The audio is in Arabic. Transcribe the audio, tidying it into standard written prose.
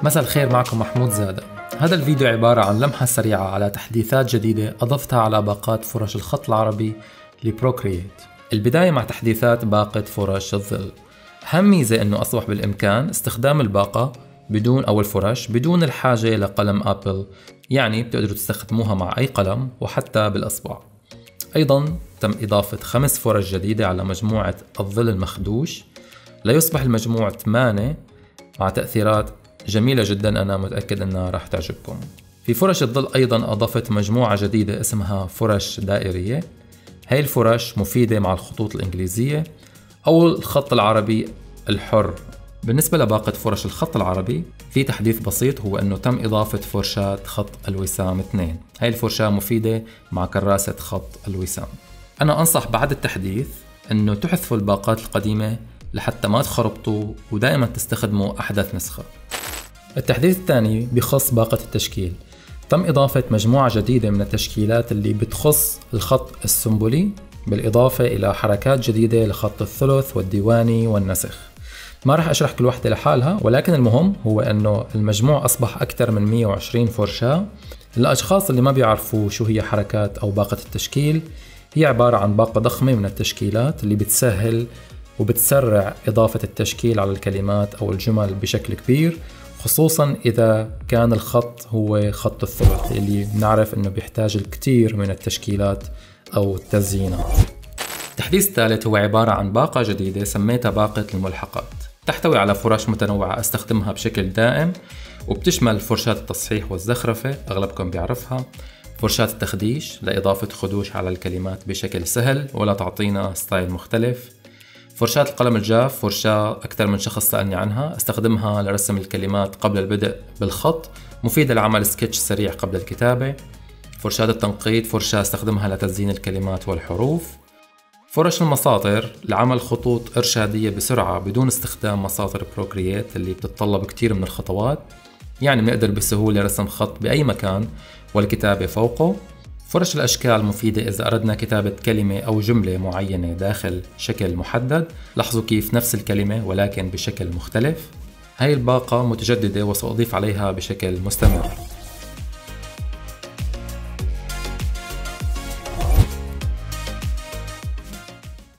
مساء الخير، معكم محمود زادة. هذا الفيديو عبارة عن لمحة سريعة على تحديثات جديدة أضفتها على باقات فرش الخط العربي لبروكرييت. البداية مع تحديثات باقة فرش الظل. أهم ميزة إنه أصبح بالإمكان استخدام الباقة الفرش بدون الحاجة لقلم أبل، يعني بتقدروا تستخدموها مع أي قلم وحتى بالأصبع. أيضا تم إضافة 5 فرش جديدة على مجموعة الظل المخدوش ليصبح المجموع 8 مع تأثيرات جميلة جدا، أنا متأكد أنها راح تعجبكم. في فرش الظل أيضا أضفت مجموعة جديدة اسمها فرش دائرية. هاي الفرش مفيدة مع الخطوط الإنجليزية أو الخط العربي الحر. بالنسبة لباقة فرش الخط العربي في تحديث بسيط، هو أنه تم إضافة فرشاة خط الوسام 2. هاي الفرشاة مفيدة مع كراسة خط الوسام. أنا أنصح بعد التحديث أنه تحذفوا الباقات القديمة لحتى ما تخربطوا، ودائما تستخدموا أحدث نسخة. التحديث الثاني بخص باقة التشكيل. تم إضافة مجموعة جديدة من التشكيلات اللي بتخص الخط السنبلي، بالإضافة إلى حركات جديدة لخط الثلث والديواني والنسخ. ما رح أشرح كل واحدة لحالها، ولكن المهم هو أنه المجموع أصبح أكثر من 120 فرشاة. للأشخاص اللي ما بيعرفوا شو هي حركات أو باقة التشكيل، هي عبارة عن باقة ضخمة من التشكيلات اللي بتسهل وبتسرع إضافة التشكيل على الكلمات أو الجمل بشكل كبير، خصوصا إذا كان الخط هو خط الثلث اللي بنعرف أنه بيحتاج الكثير من التشكيلات أو التزيينات. التحديث الثالث هو عبارة عن باقة جديدة سميتها باقة الملحقات. تحتوي على فرش متنوعة استخدمها بشكل دائم، وبتشمل فرشاة التصحيح والزخرفة، أغلبكم بيعرفها، فرشاة التخديش لإضافة خدوش على الكلمات بشكل سهل ولا تعطينا ستايل مختلف، فرشاة القلم الجاف، فرشاة أكثر من شخص سألني عنها، استخدمها لرسم الكلمات قبل البدء بالخط، مفيدة لعمل سكتش سريع قبل الكتابة. فرشاة التنقيط، فرشاة استخدمها لتزيين الكلمات والحروف. فرش المساطر لعمل خطوط إرشادية بسرعة بدون استخدام مساطر بروكرييت اللي بتتطلب كتير من الخطوات، يعني بنقدر بسهولة رسم خط بأي مكان والكتابة فوقه. فرش الأشكال مفيدة إذا أردنا كتابة كلمة أو جملة معينة داخل شكل محدد. لاحظوا كيف نفس الكلمة ولكن بشكل مختلف. هاي الباقة متجددة وسأضيف عليها بشكل مستمر.